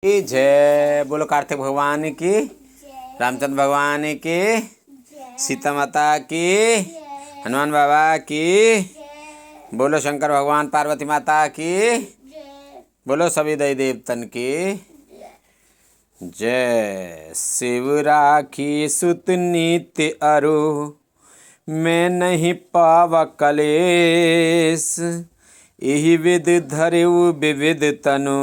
की जय। बोलो कार्तिक भगवान की, रामचंद्र भगवान की, सीता माता की, हनुमान बाबा की, बोलो शंकर भगवान पार्वती माता की, बोलो सभी देवी देवतन की जय। शिव राखी सुत नित्य अरु, मैं नहीं पावा कलेश। यही विध धरेउ विविध तनु,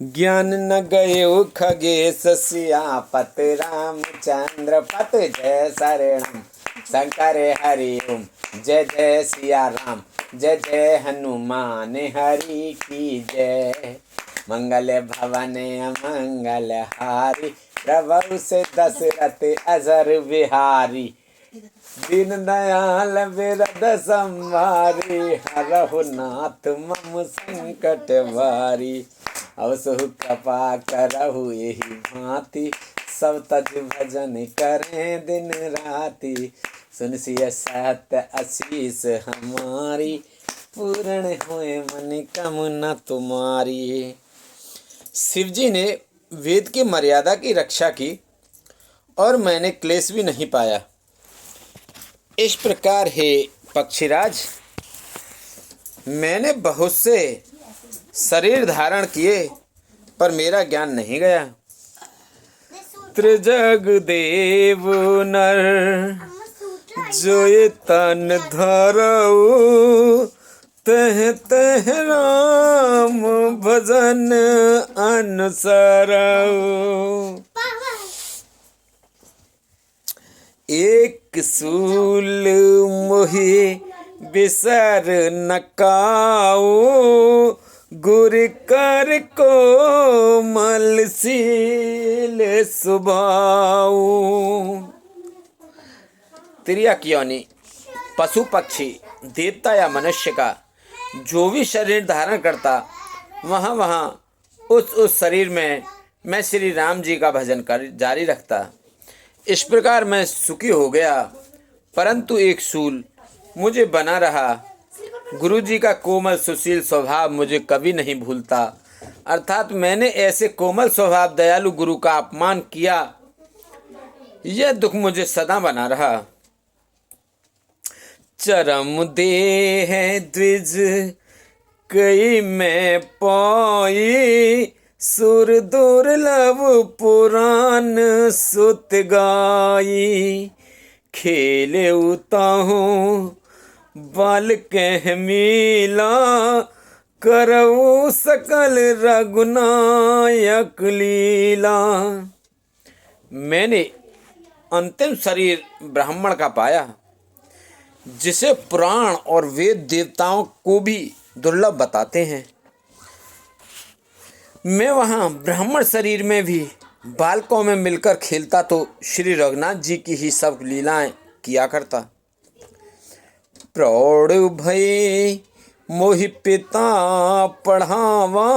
ज्ञान न गयो खगेश। सियापत रामचंद्र पत जय शरणम, शंकर हरि ओम। जय जय सिया राम, जय जय हनुमान हरि की जय। मंगल भवन अमंगल हारी, प्रभु से दशरथ अजर बिहारी। दीन दयाल बिरद संवारी, हरहु नाथ मम संकट भारी। अवसु कृपा करहु यही भांति, सब तज भजन करें दिन राति। सुन सिय सत्य आशीष हमारी, पूर्ण होए मन कामना तुम्हारी। शिव जी ने वेद की मर्यादा की रक्षा की और मैंने क्लेश भी नहीं पाया। इस प्रकार हे पक्षीराज, मैंने बहुत से शरीर धारण किए पर मेरा ज्ञान नहीं गया। त्रिजग देव नर जोय तन धरऊ, तह तह राम भजन अनुसरऊ। एक सूल मोहि बिसर न काऊ, गुर कर कोमल सील सुभाऊ। तिर्यक योनि पशु पक्षी देवता या मनुष्य का जो भी शरीर धारण करता, वहाँ उस शरीर में मैं श्री राम जी का भजन कर जारी रखता। इस प्रकार मैं सुखी हो गया, परंतु एक सूल मुझे बना रहा। गुरु जी का कोमल सुशील स्वभाव मुझे कभी नहीं भूलता, अर्थात मैंने ऐसे कोमल स्वभाव दयालु गुरु का अपमान किया, यह दुख मुझे सदा बना रहा। चरम देह द्विज कई मैं पाई, सुर दुर्लभ पुराण सुत गाई। खेले उताहू बाल कह मीला, करऊ सकल रघुनायक लीला। मैंने अंतिम शरीर ब्राह्मण का पाया, जिसे पुराण और वेद देवताओं को भी दुर्लभ बताते हैं। मैं वहाँ ब्राह्मण शरीर में भी बालकों में मिलकर खेलता तो श्री रघुनाथ जी की ही सब लीलाएं किया करता। प्रौढ़ भय मोहि पिता पढ़ावा,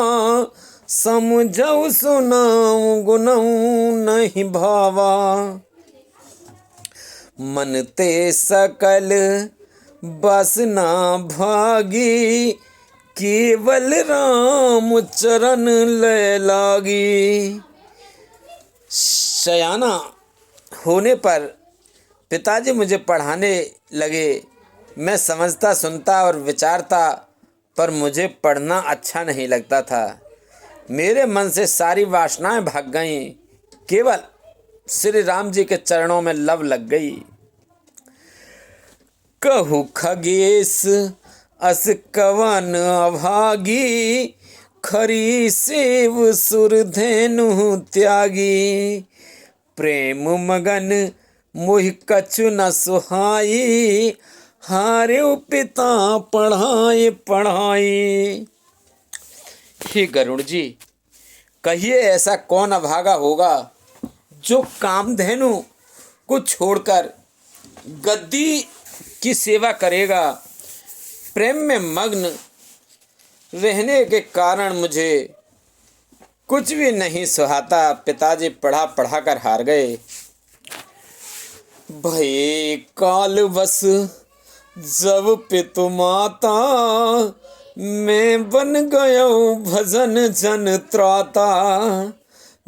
समझऊ सुनाऊं गुनऊ नहीं भावा। मन ते सकल बसना भागी, केवल राम चरण ले लागी। सयाना होने पर पिताजी मुझे पढ़ाने लगे। मैं समझता, सुनता और विचारता, पर मुझे पढ़ना अच्छा नहीं लगता था। मेरे मन से सारी वासनाएं भाग गईं, केवल श्री राम जी के चरणों में लव लग गई। कहु खगेश अस कवन अभागी, खरी सेव सुरधेनु त्यागी। प्रेम मगन मोहि कछु न सुहाई, हारे पिता पढ़ाए पढ़ाई। हे गरुड़ जी, कहिए ऐसा कौन अभागा होगा जो कामधेनु को छोड़कर गद्दी की सेवा करेगा। प्रेम में मग्न रहने के कारण मुझे कुछ भी नहीं सुहाता। पिताजी पढ़ा पढ़ा कर हार गए। भय काल बस जब पितु माता, मैं बन गयो भजन जन त्राता,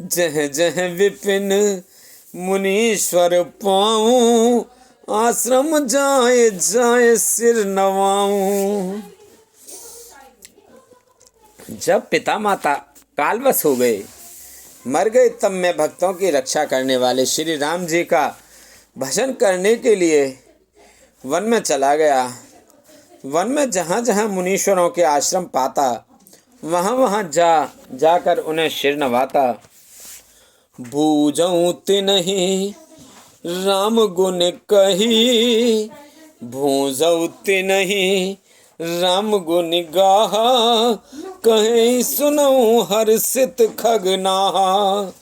जह जह विपिन मुनीश्वर पाऊं, आश्रम जाए जाए सिर नवाऊं। जब पिता माता कालवश हो गए, मर गए, तब मैं भक्तों की रक्षा करने वाले श्री राम जी का भजन करने के लिए वन में चला गया। वन में जहाँ जहाँ मुनीश्वरों के आश्रम पाता, वहाँ वहाँ जाकर उन्हें सिर नवाता। बूझऊं तिन्हि राम गुण कही, भूजऊ तिन्हि राम गुण गाहा, कहीं सुनऊं हर्षित खगनाहा,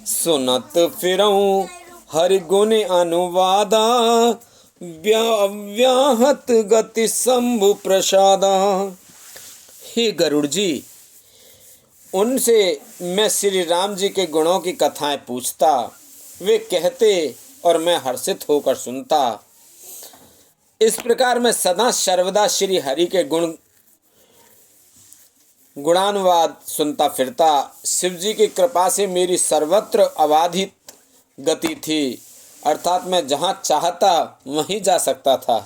सुनत फिरऊं हरि गुण अनुवादा, व्याहत गति शंभु प्रसादा। हे गरुड़ जी, उनसे मैं श्री राम जी के गुणों की कथाएं पूछता, वे कहते और मैं हर्षित होकर सुनता। इस प्रकार मैं सदा सर्वदा श्री हरि के गुणानुवाद सुनता फिरता। शिव जी की कृपा से मेरी सर्वत्र अबाधित गति थी, अर्थात मैं जहाँ चाहता वहीं जा सकता था।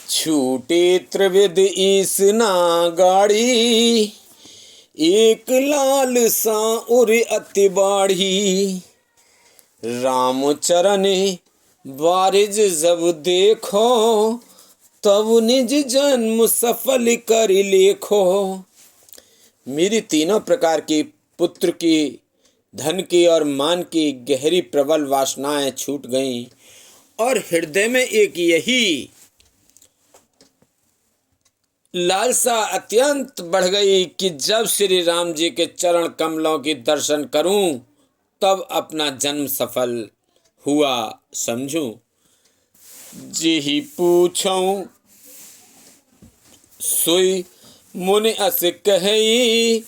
छूटे त्रिविध ईस ना गाड़ी, एक लाल सा उर अति बाढ़ी, राम चरण बारिज जब देखो, तब निज जन्म सफल कर लेखो। मेरी तीनों प्रकार की पुत्र की, धन की और मान की गहरी प्रबल वासनाएं छूट गईं और हृदय में एक यही लालसा अत्यंत बढ़ गई कि जब श्री राम जी के चरण कमलों की दर्शन करूं तब अपना जन्म सफल हुआ समझूं। जी पूछऊं सोई मुनि अस कही,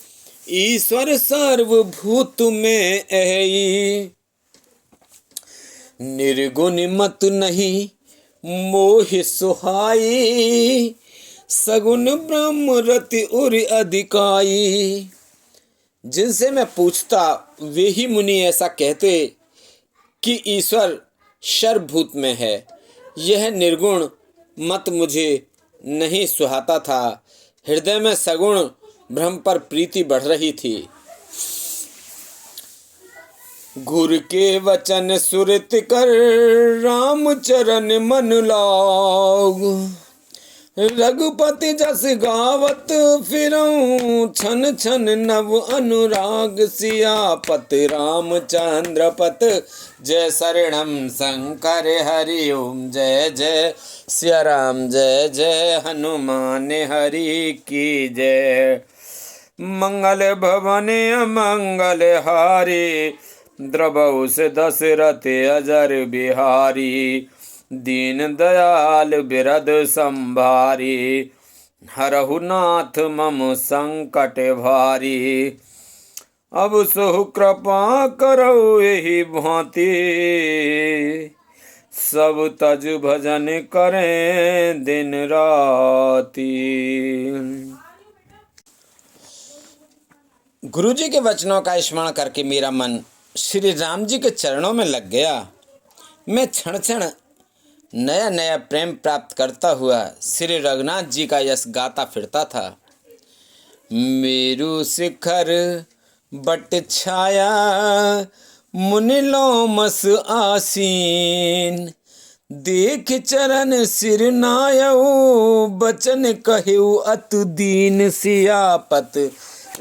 ईश्वर सर्वभूत में अहि, निर्गुण मत नहीं मोहि सुहाई, सगुन ब्रह्म रति उर अधिकाई। जिनसे मैं पूछता वे ही मुनि ऐसा कहते कि ईश्वर सर्वभूत में है। यह निर्गुण मत मुझे नहीं सुहाता था। हृदय में सगुण ब्रह्म पर प्रीति बढ़ रही थी। गुरु के वचन सुरत कर, राम चरण मन लाग, रघुपति जस गावत फिरऊं, छन छन नव अनुराग, सियापत रामचंद्र पत, जय शरणम शंकर हरि ओम, जय जय सिया राम, जय जय हनुमान हरि की जय। मंगल भवन मंगल हारी, द्रवहु से दशरथ अजर बिहारी, दीन दयाल बिरद संभारी, हरहु नाथ मम संकट भारी, अब सुह कृपा करो एहि भांति, सब तज भजन करें दिन राति। गुरु जी के वचनों का स्मरण करके मेरा मन श्री राम जी के चरणों में लग गया। मैं क्षण क्षण नया नया प्रेम प्राप्त करता हुआ श्री रघुनाथ जी का यश गाता फिरता था। मेरु शिखर बट छाया, मुनि लोमस आसीन, देख चरण सिर नायऊ, बचन कहु अतु दीन, सियापत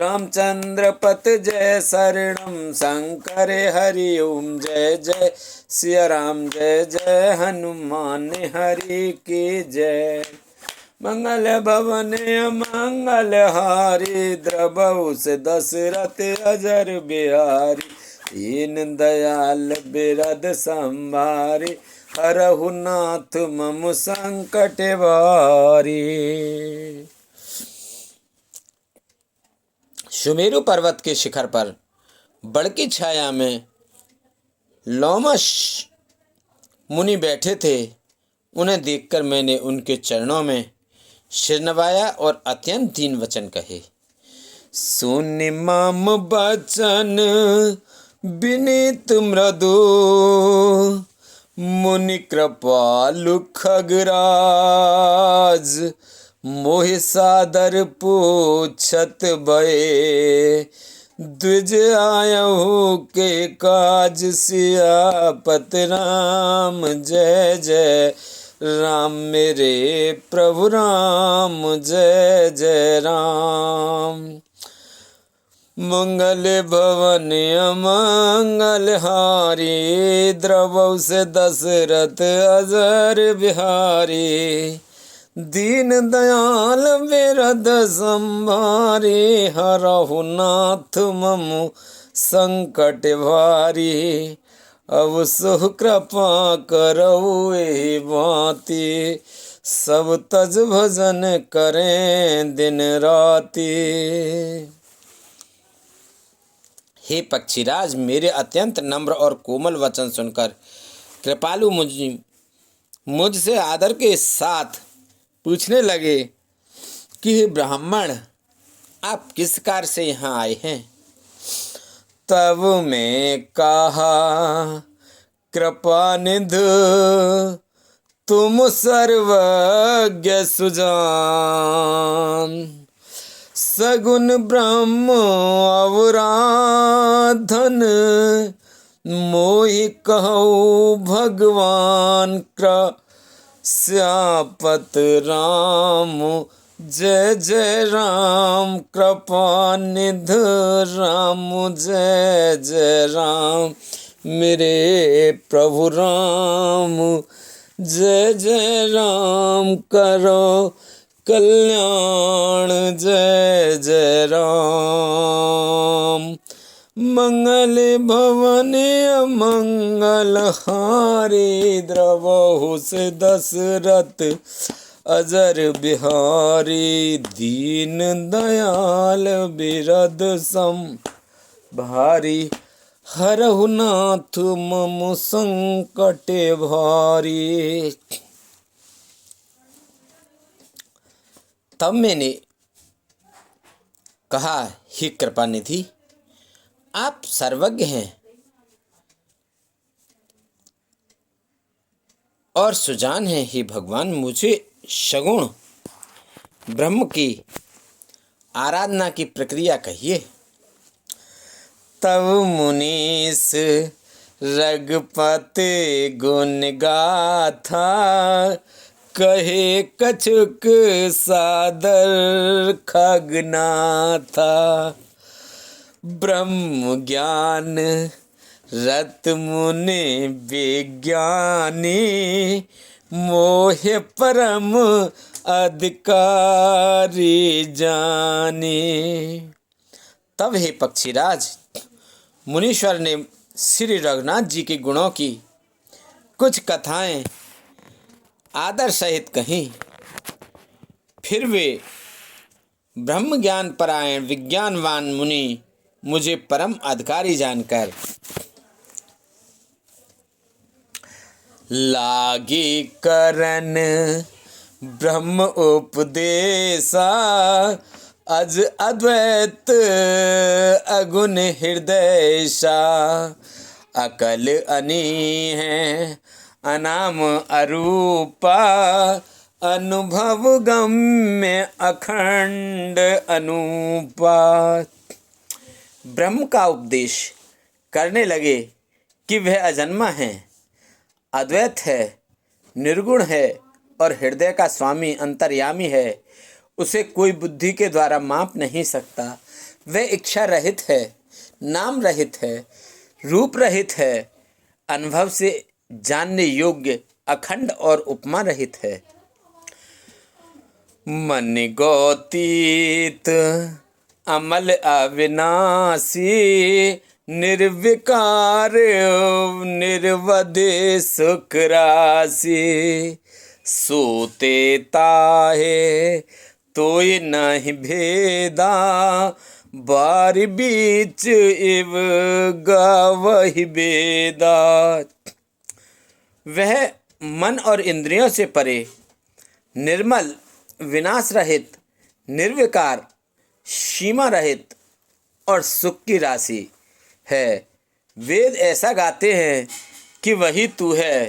रामचंद्र पत, जय शरणम शंकर हरि ओम, जय जय सिया राम, जय जय हनुमान हरि की जय। मंगल भवन मंगल हारी, द्रवहु से दशरथ अजर बिहारी, दीन दयाल बिरद संभारी, हरहु नाथ मम संकट भारी। सुमेरु पर्वत के शिखर पर बड़ की छाया में लोमश मुनि बैठे थे। उन्हें देखकर मैंने उनके चरणों में सिर नवाया और अत्यंत दीन वचन कहे। सुन मम बचन विनीत मृदु, मुनि कृपालु खगराज, मोहि सादर पूछत भये, द्विज आयहु के काज सियापत राम। जय जय राम मेरे प्रभु राम, जय जय राम। मंगल भवन अमंगल हारी, द्रवौ से दशरथ अजर बिहारी। दीन दयाल बिरद संभारी, हरहु नाथ मम संकट भारी। अब सुख कृपा करऊ एहि भांति, सब तज भजन करें दिन राति। हे पक्षीराज, मेरे अत्यंत नम्र और कोमल वचन सुनकर कृपालु मुझसे आदर के साथ पूछने लगे कि हे ब्राह्मण, आप किस कार्य से यहाँ आए हैं। तब मैं कहा, कृपा निधि तुम सर्वज्ञ सुजान, सगुन ब्रह्म अवराधन, मोहि कहु भगवान श्यापत राम। जय जय राम, कृपा निधि राम, जय जय राम मेरे प्रभु राम। जय जय राम, करो कल्याण, जय जय राम। मंगल भवन अमंगल हारी, द्रवहु से दशरथ अजर बिहारी। दीन दयाल बिरद संभारी, हरहु नाथ मम संकट भारी। तब मैंने कहा, हे कृपा निधि, आप सर्वज्ञ हैं और सुजान हैं। हे भगवान, मुझे सगुण ब्रह्म की आराधना की प्रक्रिया कहिए। तब मुनीस रघुपति गुण गाथा, कहे कछुक सादर खगनाथा। ब्रह्म ज्ञान रत मुनि विज्ञानी, मोह परम अधिकारी जानी। तब हे पक्षीराज, मुनीश्वर ने श्री रघुनाथ जी के गुणों की कुछ कथाएं आदर सहित कहीं। फिर वे ब्रह्म ज्ञान परायण विज्ञानवान मुनि मुझे परम अधिकारी जानकर लागी करन ब्रह्म उपदेशा, अज अद्वैत अगुण हृदयसा। अकल अनी है अनाम अरूपा, अनुभव गम्य अखंड अनूपा। ब्रह्म का उपदेश करने लगे कि वह अजन्मा है, अद्वैत है, निर्गुण है और हृदय का स्वामी अंतर्यामी है। उसे कोई बुद्धि के द्वारा माप नहीं सकता। वह इच्छा रहित है, नाम रहित है, रूप रहित है, अनुभव से जानने योग्य, अखंड और उपमा रहित है। मन गौतीत अमल अविनाशी, निर्विकार निर्वधि सुख राशि। सोते ताहे तोय नहीं भेदा, बारी बीच इव गावहि बेदा। वह मन और इंद्रियों से परे, निर्मल, विनाश रहित, निर्विकार, सीमा रहित और सुख की राशि है। वेद ऐसा गाते हैं कि वही तू है।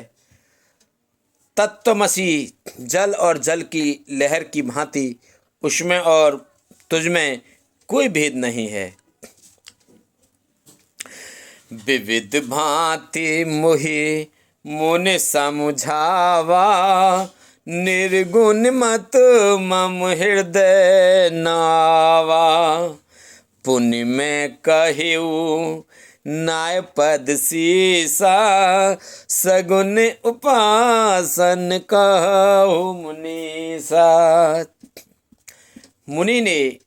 तत्त्वमसि, जल और जल की लहर की भांति उसमें और तुझमें कोई भेद नहीं है। विविध भांति मोहि मोने समझावा, निर्गुण मत मम हृदय नावा। पुण्य में कहिऊ नाय पद सीसा, सगुन उपासन कहु मुनीसा। मुनि ने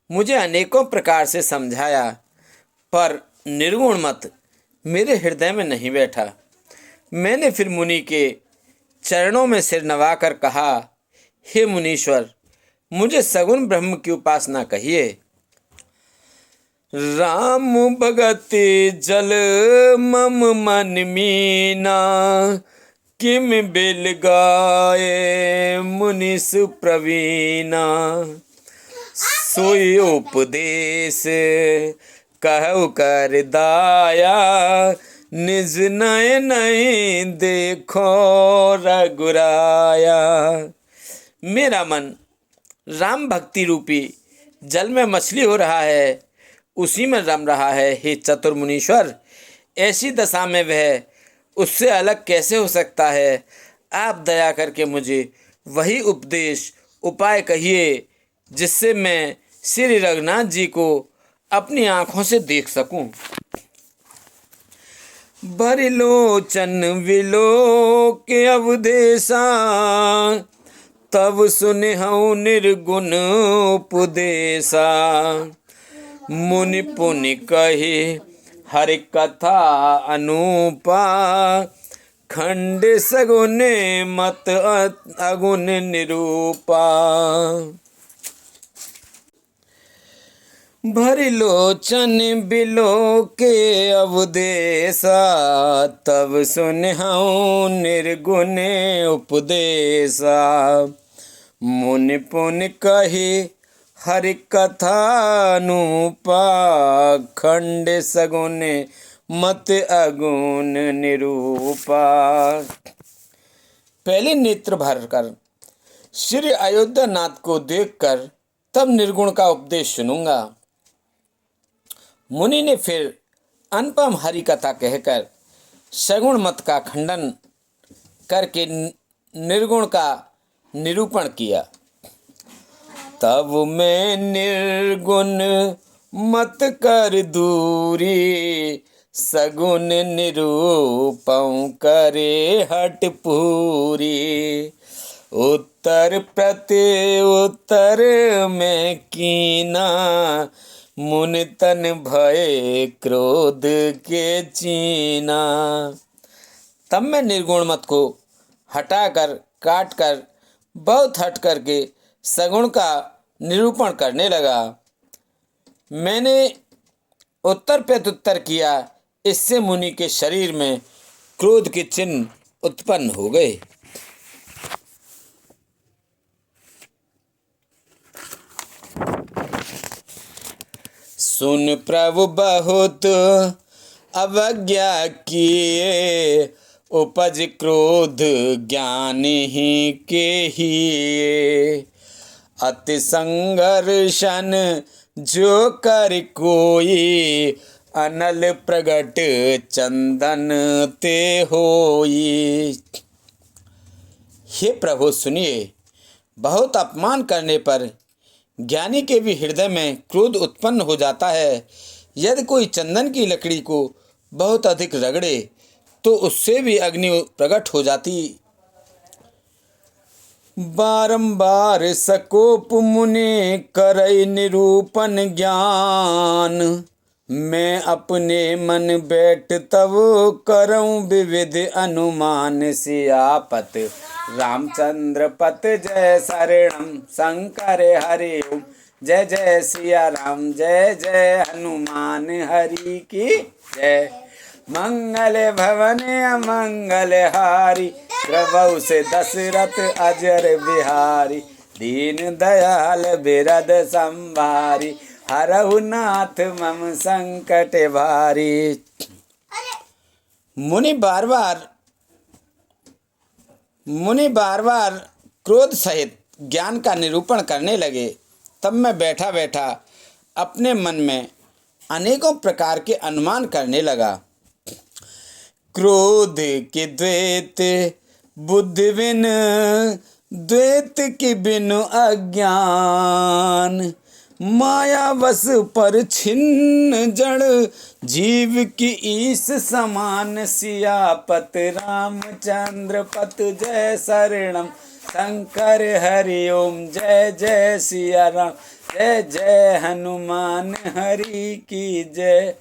मुझे अनेकों प्रकार से समझाया, पर निर्गुण मत मेरे हृदय में नहीं बैठा। मैंने फिर मुनि के चरणों में सिर नवाकर कहा, हे मुनीश्वर, मुझे सगुण ब्रह्म की उपासना कहिए। राम भगति जल मम मन मीना, किम बिल गाए मुनिस प्रवीणा। सोई उपदेश कहु कर दाया, निज नय नहीं देखो रघुराया। मेरा मन राम भक्ति रूपी जल में मछली हो रहा है, उसी में रम रहा है। हे चतुर मुनीश्वर, ऐसी दशा में वह उससे अलग कैसे हो सकता है? आप दया करके मुझे वही उपदेश उपाय कहिए जिससे मैं श्री रघुनाथ जी को अपनी आँखों से देख सकूं। बरिलोचन विलोक अवदेशा, तब सुनिहु निर्गुण उपदेशा। मुनि पुनि कहि हरि कथा अनुपा, खंड सगुन मत अगुन निरूपा। भरिलोचन बिलोके अवदेशा, तब सुनहु निर्गुण उपदेशा। मुनि पुनि कहि हरि कथानुपा, खंड सगुन मत अगुन निरूपा। पहले नेत्र भरकर श्री अयोध्या नाथ को देखकर तब निर्गुण का उपदेश सुनूंगा। मुनि ने फिर अनुपम हरि कथा कहकर सगुण मत का खंडन करके निर्गुण का निरूपण किया। तब मैं निर्गुण मत कर दूरी, सगुन निरूपं करे हट पूरी। उत्तर प्रति उत्तर में कीना, मुनि तन भय क्रोध के चीना। तब मैं निर्गुण मत को हटाकर काट कर बहुत हट करके सगुण का निरूपण करने लगा। मैंने उत्तर प्रत्युत्तर किया, इससे मुनि के शरीर में क्रोध के चिन्ह उत्पन्न हो गए। सुन प्रभु बहुत अवज्ञा किए, उपज क्रोध ज्ञान ही के ही। अति संघर्षण जो कर कोई, अनल प्रगट चंदन ते होई। हे प्रभु सुनिए, बहुत अपमान करने पर ज्ञानी के भी हृदय में क्रोध उत्पन्न हो जाता है। यदि कोई चंदन की लकड़ी को बहुत अधिक रगड़े तो उससे भी अग्नि प्रकट हो जाती। बारंबार सकोप मुनि करई निरूपण ज्ञान, मैं अपने मन बैठ तब करऊं विविध अनुमान। सियापत रामचंद्र पत जय शरणम, शंकर हरि ओम जय जय सिया राम, जय जय हनुमान हरि की जय। मंगल भवन अमंगल हारी, प्रभु से दशरथ अजर बिहारी। दीन दयाल बिरद संभारी, हरहु नाथ मम संकट भारी। मुनि बार बार क्रोध सहित ज्ञान का निरूपण करने लगे। तब मैं बैठा बैठा अपने मन में अनेकों प्रकार के अनुमान करने लगा। क्रोध के द्वैत बुद्धि बिन, द्वैत के बिनु अज्ञान। माया वश पर छिन्न जड़, जीव की ईश समान। सियापत रामचंद्र पत, जय शरणम शंकर हरि ओम। जय जय सिया राम, जय जय हनुमान हरि की जय।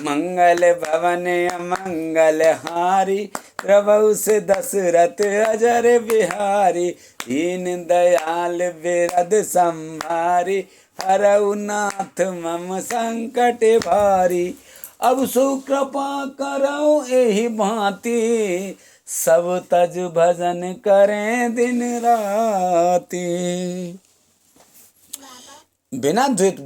मंगल भवन अमंगल हारी, प्रभु से दशरथ अजर बिहारी। दीन दयाल बिरद संभारी, हरहु नाथ मम संकट भारी। अब सो कृपा करो एहि भांति, सब तज भजन करें दिन राति। बिना द्वैत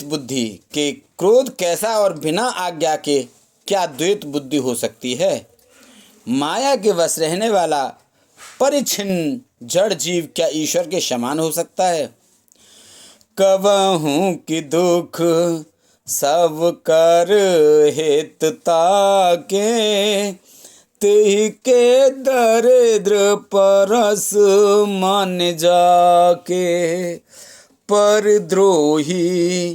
बुद्धि के क्रोध कैसा, और बिना आज्ञा के क्या द्वैत बुद्धि हो सकती है। माया के वश रहने वाला परिच्छिन्न जड़ जीव क्या ईश्वर के समान हो सकता है। कबहूँ कि दुख सब कर हित ताके, तिहि के दरिद्र परस मन जाके। पर द्रोही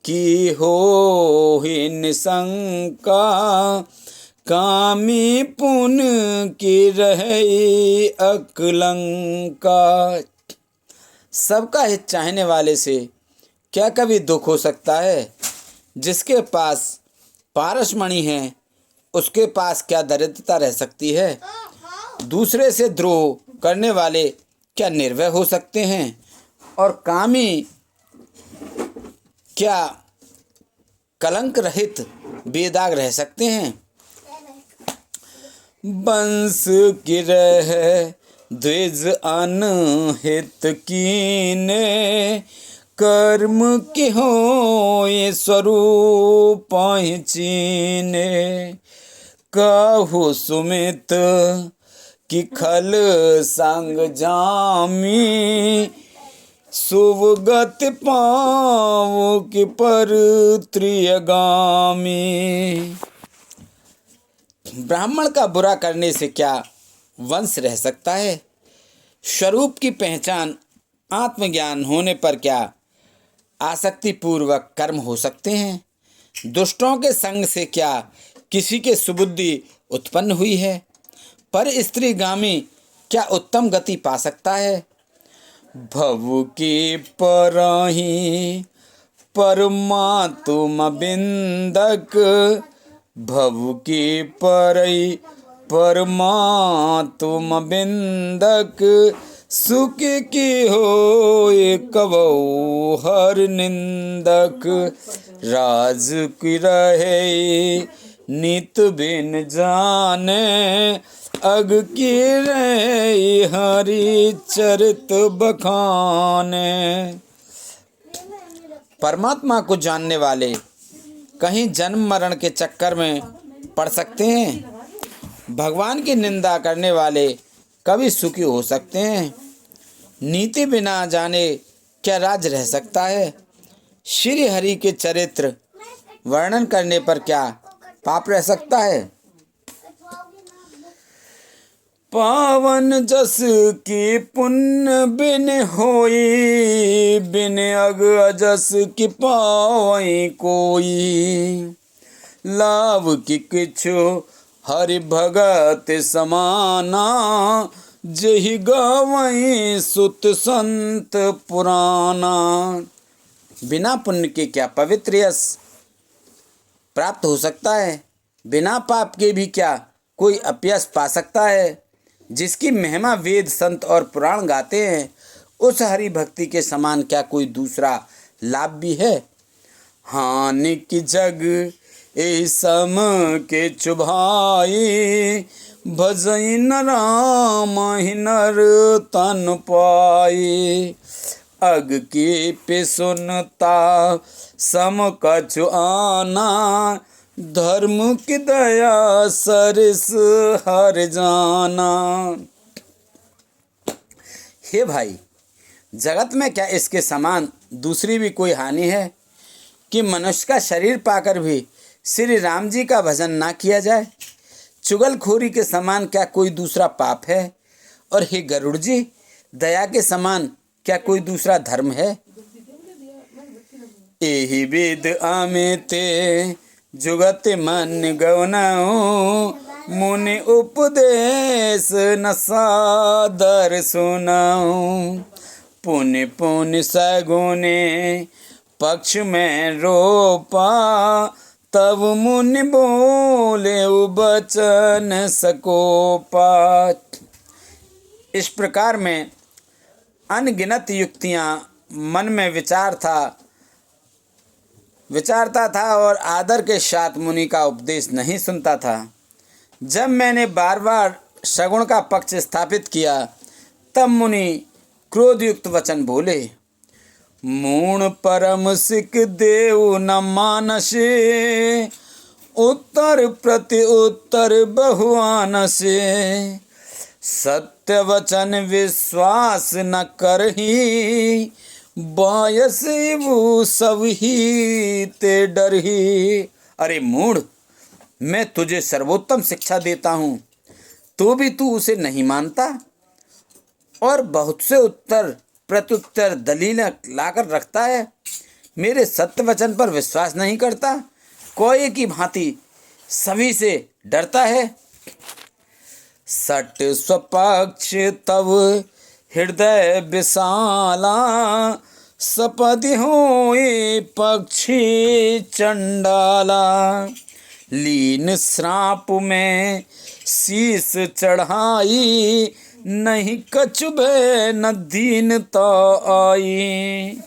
की होहि निशंका, कामी पुण्य की रहे अकलंका। सबका हित चाहने वाले से क्या कभी दुख हो सकता है। जिसके पास पारसमणि है, उसके पास क्या दरिद्रता रह सकती है। दूसरे से द्रोह करने वाले क्या निर्भय हो सकते हैं, और कामी क्या कलंक रहित बेदाग रह सकते हैं। बंस की रह द्विज अनहित कीने, कर्म की होय स्वरूप चीने। कहु सुमित कि खल संग जामी, शुभ गति पाओ कि पर त्रियगामी। ब्राह्मण का बुरा करने से क्या वंश रह सकता है। स्वरूप की पहचान आत्मज्ञान होने पर क्या आसक्ति पूर्वक कर्म हो सकते हैं। दुष्टों के संग से क्या किसी के सुबुद्धि उत्पन्न हुई है। पर स्त्रीगामी क्या उत्तम गति पा सकता है। भव की परहि परमात्म बिंदक, भव की परहि परमात्म बिंदक। सुख की होय कबहु हर निंदक, राज की रहे नित बिन जाने। अग की रहे हरि चरित बखाने। परमात्मा को जानने वाले कहीं जन्म मरण के चक्कर में पड़ सकते हैं। भगवान की निंदा करने वाले कभी सुखी हो सकते हैं। नीति बिना जाने क्या राज रह सकता है। श्री हरि के चरित्र वर्णन करने पर क्या पाप रह सकता है। पावन जस की पुण्य बिन होई, बिन अग अजस की पावई कोई। लाभ की किछु हरि भगत समाना, जहि गावई सुत संत पुराना। बिना पुण्य के क्या पवित्र यश प्राप्त हो सकता है। बिना पाप के भी क्या कोई अपयश पा सकता है। जिसकी महिमा वेद संत और पुराण गाते हैं, उस हरि भक्ति के समान क्या कोई दूसरा लाभ भी है? हानिक जग ए सम के चुभाई, भजई न राम ही नर तन पाई। अग के पे सुनता सम कछु आना, धर्म की दया सरस हर जाना। हे भाई, जगत में क्या इसके समान दूसरी भी कोई हानि है कि मनुष्य का शरीर पाकर भी श्री राम जी का भजन ना किया जाए? चुगलखोरी के समान क्या कोई दूसरा पाप है? और हे गरुड़ जी, दया के समान क्या कोई दूसरा धर्म है? एहि विद आमेते जुगत मन गवनाओ, मुनि उपदेश न सादर सुनाऊं। पुण्य पुण्य सगुने पक्ष में रोपा, तब मुनि बोले बचन सकोपा। इस प्रकार में अनगिनत युक्तियाँ मन में विचारता था और आदर के साथ मुनि का उपदेश नहीं सुनता था। जब मैंने बार बार सगुण का पक्ष स्थापित किया, तब मुनि क्रोधयुक्त वचन बोले। मूण परम सिक देव न मानसे, उत्तर प्रति उत्तर बहुआनसे। सत्य वचन विश्वास न करही, बायस वो सब ही ते डरही। अरे मूढ़, मैं तुझे सर्वोत्तम शिक्षा देता हूँ, तो भी तू उसे नहीं मानता और बहुत से उत्तर प्रत्युत्तर दलील लाकर रखता है। मेरे सत्य वचन पर विश्वास नहीं करता, कोये की भांति सभी से डरता है। सट स्वपक्ष तव हृदय विशाला, सपदि होए पक्षी चंडाला। लीन श्राप में शीस चढ़ाई, नहीं कछु भय न दीनता आई।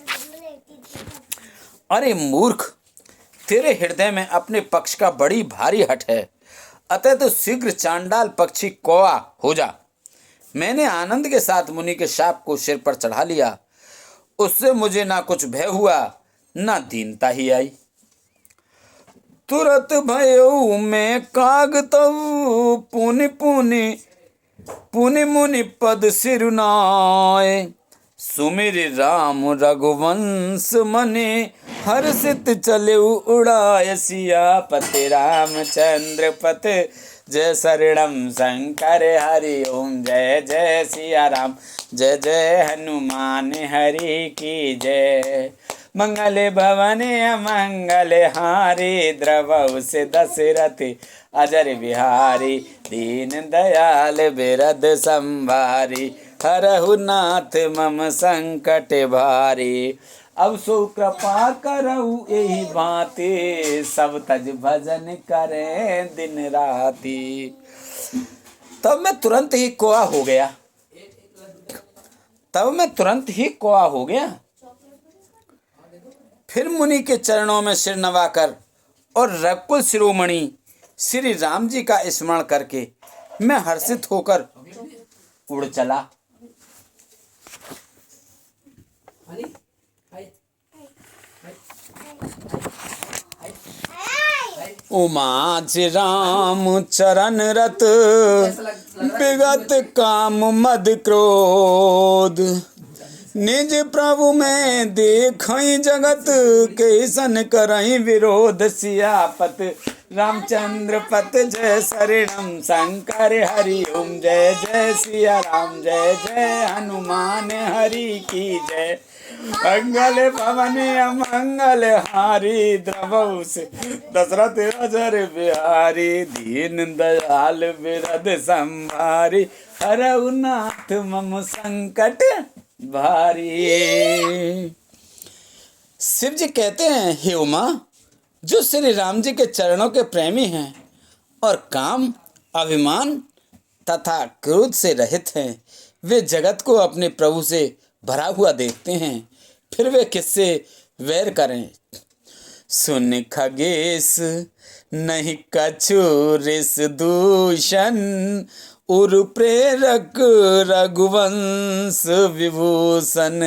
अरे मूर्ख, तेरे हृदय में अपने पक्ष का बड़ी भारी हठ है, अतः तो शीघ्र चांडाल पक्षी कौआ हो जा। मैंने आनंद के साथ मुनि के शाप को सिर पर चढ़ा लिया, उससे मुझे ना कुछ भय हुआ ना दीनता ही आई। तुरत भयो मैं काग तऊ, पुनि पुनि पुनि मुनि पद सिरुनाय। सुमिर राम रघुवंश मने, हर्षित चले उड़ाय। सियापति रामचंद्र पत जय शरणम शंकर हरि ओम। जय जय सिया राम, जय जय हनुमान हरि की जय। मंगल भवन अमंगल हारी, द्रवहु से दशरथ अजर बिहारी। दीन दयाल बिरद संभारी, हरहु नाथ मम संकट भारी। अब सो कृपा करऊ यही बातें, सब तज भजन करें दिन राती। तब मैं तुरंत ही कोआ हो गया। फिर मुनि के चरणों में सिर नवाकर और रघुकुल शिरोमणि श्री राम जी का स्मरण करके मैं हर्षित होकर उड़ चला। उमाज राम चरण रत, विगत काम मद क्रोध। निज प्रभु में देखई जगत, कैसन करई विरोध। सियापत रामचंद्र पत जय शरणम शंकर हरि ओम। जय जय सिया राम, जय जय हनुमान हरि की जय। मंगल भवन अमंगल हारी, द्रवहु से दशरथ अजर बिहारी। दीन दयाल बिरद संभारी, हरहु नाथ मम संकट भारी। शिव जी कहते हैं, हे उमा, जो श्री राम जी के चरणों के प्रेमी हैं और काम, अभिमान तथा क्रोध से रहित हैं। वे जगत को अपने प्रभु से भरा हुआ देखते हैं, फिर वे किससे वैर करें। सुन खगेश नहीं कछु रिस दूषण, उर प्रेरक रघुवंश विभूषण।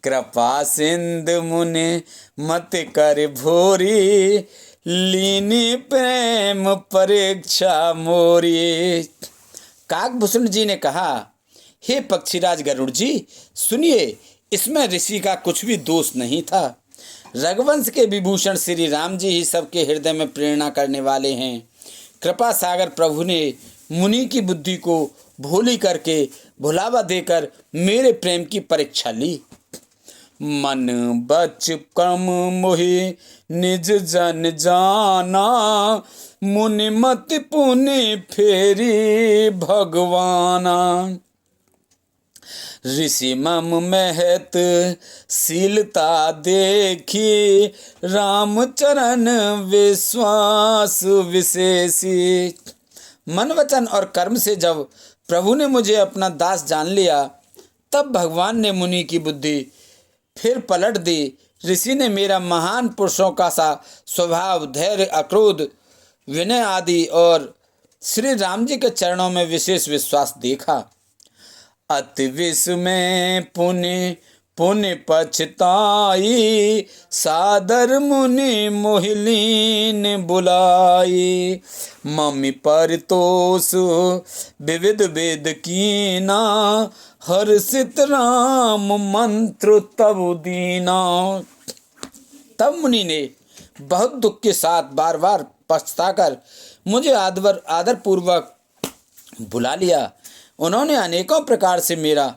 कृपा सिंधु मुनि मत कर भोरी, लीनी प्रेम परीक्षा मोरी। काकभूषण जी ने कहा, हे पक्षीराज गरुड़ जी, सुनिए, इसमें ऋषि का कुछ भी दोष नहीं था। रघुवंश के विभूषण श्री राम जी ही सबके हृदय में प्रेरणा करने वाले हैं। कृपा सागर प्रभु ने मुनि की बुद्धि को भोली करके भुलावा देकर मेरे प्रेम की परीक्षा ली। मन बच कम मोहि निज जन जाना, मुनि मति पुनि फेरी भगवाना। ऋषि मम महत शीलता देखी, राम चरण विश्वास विशेषी। मन वचन और कर्म से जब प्रभु ने मुझे अपना दास जान लिया, तब भगवान ने मुनि की बुद्धि फिर पलट दी। ऋषि ने मेरा महान पुरुषों का सा स्वभाव, धैर्य, अक्रोध, विनय आदि और श्री राम जी के चरणों में विशेष विश्वास देखा। अति विस्मय पुनि पुनि पछताई, सादर मुनि मोहिलीन बुलाई। मम्मी परितोष विविध वेद कीना, हर्षित राम मंत्र तब दीना। तब मुनि ने बहुत दुख के साथ बार बार पछताकर मुझे आदर पूर्वक बुला लिया। उन्होंने अनेकों प्रकार से मेरा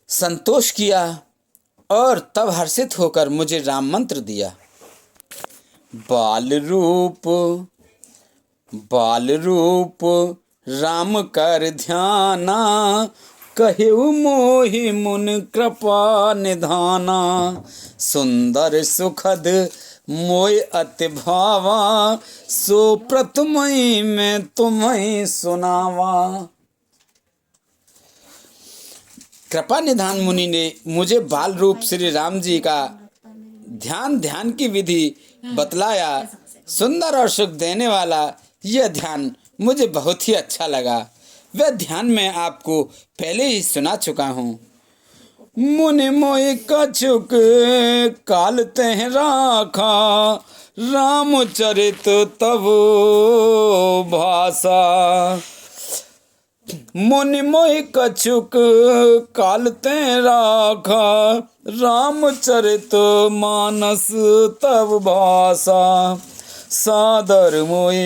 संतोष किया और तब हर्षित होकर मुझे राम मंत्र दिया। बाल रूप राम कर ध्याना, कहेउ मोहि मुन कृपा निधाना। सुंदर सुखद मोय अति भावा, सो प्रथमहि मैं तुम्हें सुनावा। कृपा निधान मुनि ने मुझे बाल रूप श्री राम जी का ध्यान की विधि बतलाया। सुंदर और सुख देने वाला यह ध्यान मुझे बहुत ही अच्छा लगा। वह ध्यान मैं आपको पहले ही सुना चुका हूँ। मुनि मोहि कछुक काल तह राखा, रामचरित तब भाषा। मुनि मोहि कछुक काल तह राखा, रामचरित मानस तब भाषा। सादर मोहि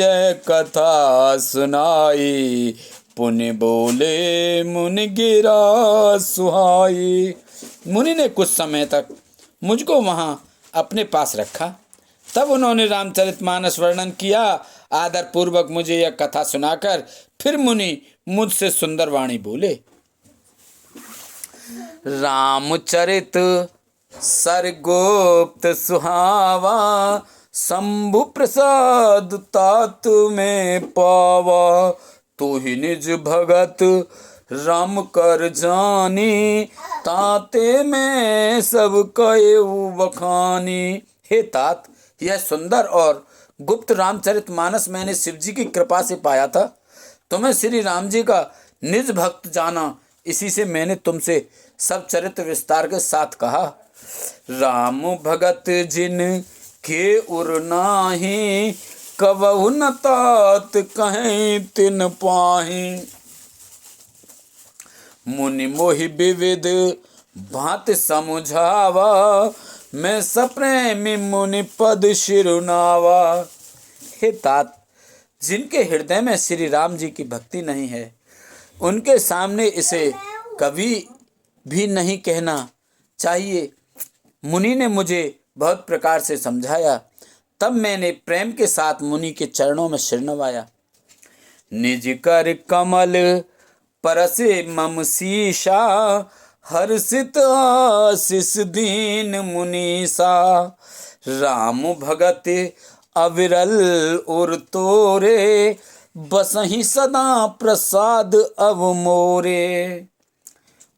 यह कथा सुनाई, पुनि बोले मुनि गिरा सुहाई। मुनि ने कुछ समय तक मुझको वहाँ अपने पास रखा। तब उन्होंने रामचरितमानस वर्णन किया। आदर पूर्वक मुझे यह कथा सुनाकर फिर मुनि मुझसे सुंदर वाणी बोले। रामचरित सरगुप्त सुहावा, शंभु प्रसाद तात में पावा। तू ही निज भगत राम कर जानी, ताते में सब कएउ बखानी। हे तात, यह सुंदर और गुप्त रामचरितमानस मैंने शिव जी की कृपा से पाया था। तुम्हें श्री राम जी का निज भक्त जाना, इसी से मैंने तुमसे सब चरित्र विस्तार के साथ कहा। राम भगत जिन के उर नाही, कबहु न तात कहीं तिन पाही। मुनि मोहि विविध भांति समझावा, मैं सप्रेमी मुनि पद शिरुनावा। हे तात, जिनके हृदय में श्री राम जी की भक्ति नहीं है, उनके सामने इसे कभी भी नहीं कहना चाहिए। मुनि ने मुझे बहुत प्रकार से समझाया। तब मैंने प्रेम के साथ मुनि के चरणों में सिर नवाया। निज कर कमल परसे मम शीशा, हर्षित आशीष दीन मुनीसा। राम भगत अविरल उर तोरे, बसहि सदा प्रसाद अब मोरे।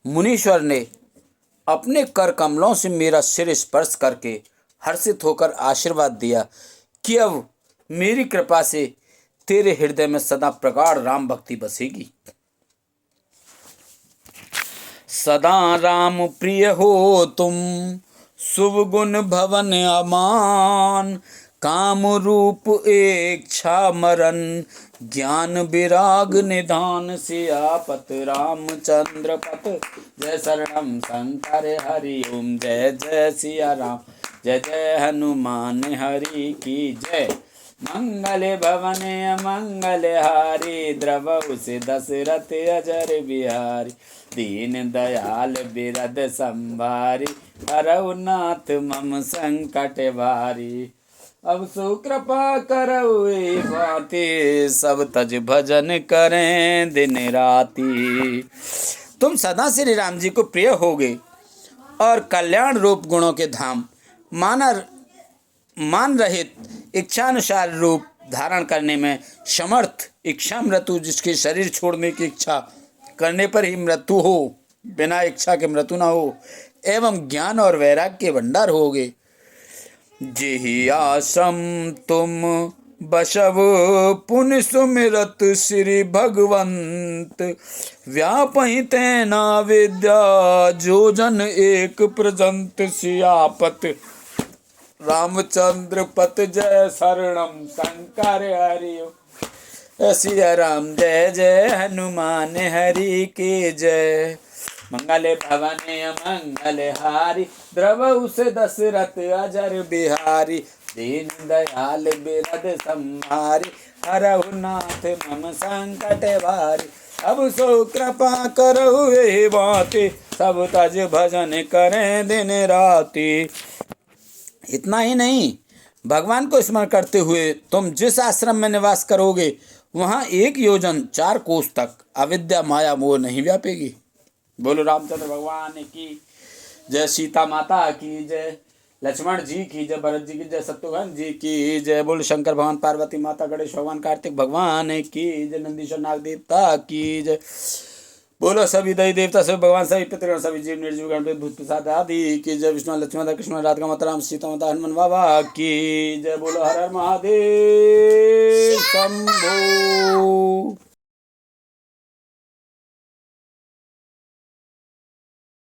मुनीश्वर ने अपने कर कमलों से मेरा सिर स्पर्श करके हर्षित होकर आशीर्वाद दिया कि अब मेरी कृपा से तेरे हृदय में सदा प्रगाढ़ राम भक्ति बसेगी। सदा राम प्रिय हो तुम, शुभ गुण भवन अमान, काम रूप इच्छा मरण, ज्ञान विराग निधान, सियापत रामचंद्र पत, जय शरणम शंकर हरि ओम, जय जय सिया राम, जय जय हनुमान हरि की जय। मंगल भवन मंगल हारी, द्रवहु से दशरथ अजर बिहारी, दीन दयाल बिरद संभारी, हरहु नाथ मम संकट भारी। अब सुकृपा करऊ भांति, सब तज भजन करें दिन राति। तुम सदा श्री राम जी को प्रिय होगे और कल्याण रूप गुणों के धाम मान रहित इच्छानुसार रूप धारण करने में समर्थ, इच्छा मृत्यु, जिसके शरीर छोड़ने की इच्छा करने पर ही मृत्यु हो, बिना इच्छा के मृत्यु न हो, एवं ज्ञान और वैराग्य के भंडार होगे। जेहि आश्रम तुम बसव पुन सुमिरत श्री भगवंत, व्यापहि तेना विद्या जो जन एक प्रजंत, सियापत रामचंद्र पत, जय शरणम शंकर हरि ओम, सिया राम जय जय हनुमान हरि के जय। मंगल भवन मंगल हारी, द्रवहु से दशरथ अजर बिहारी, दीन दयाल बिरद संहारी, हरहु नाथ मम संकट भारी। अब सो कृपा करहु एहि भांति, सब तज भजन करें दिन राति। इतना ही नहीं, भगवान को स्मरण करते हुए तुम जिस आश्रम में निवास करोगे वहाँ 1 योजन 4 कोस तक अविद्या माया मोह नहीं व्यापेगी। बोलो रामचंद्र भगवान की जय, सीता माता की जय, लक्ष्मण जी की जय, भरत जी की जय, शत्रुघ्न जी की जय। बोलो शंकर भगवान, पार्वती माता, गणेश भगवान, कार्तिक भगवान की जय, नंदीश्वर नाग देवता की जय। बोलो सभी दई देवता, सभी भगवान, सभी पितृगण, सभी जीव निर्जीव गण भूत प्रसाद आदि की जय। विष्णु लक्ष्मण कृष्ण राधा माता राम सीता माता हनुमान बाबा की जय। बोलो हर हर महादेव शंभो।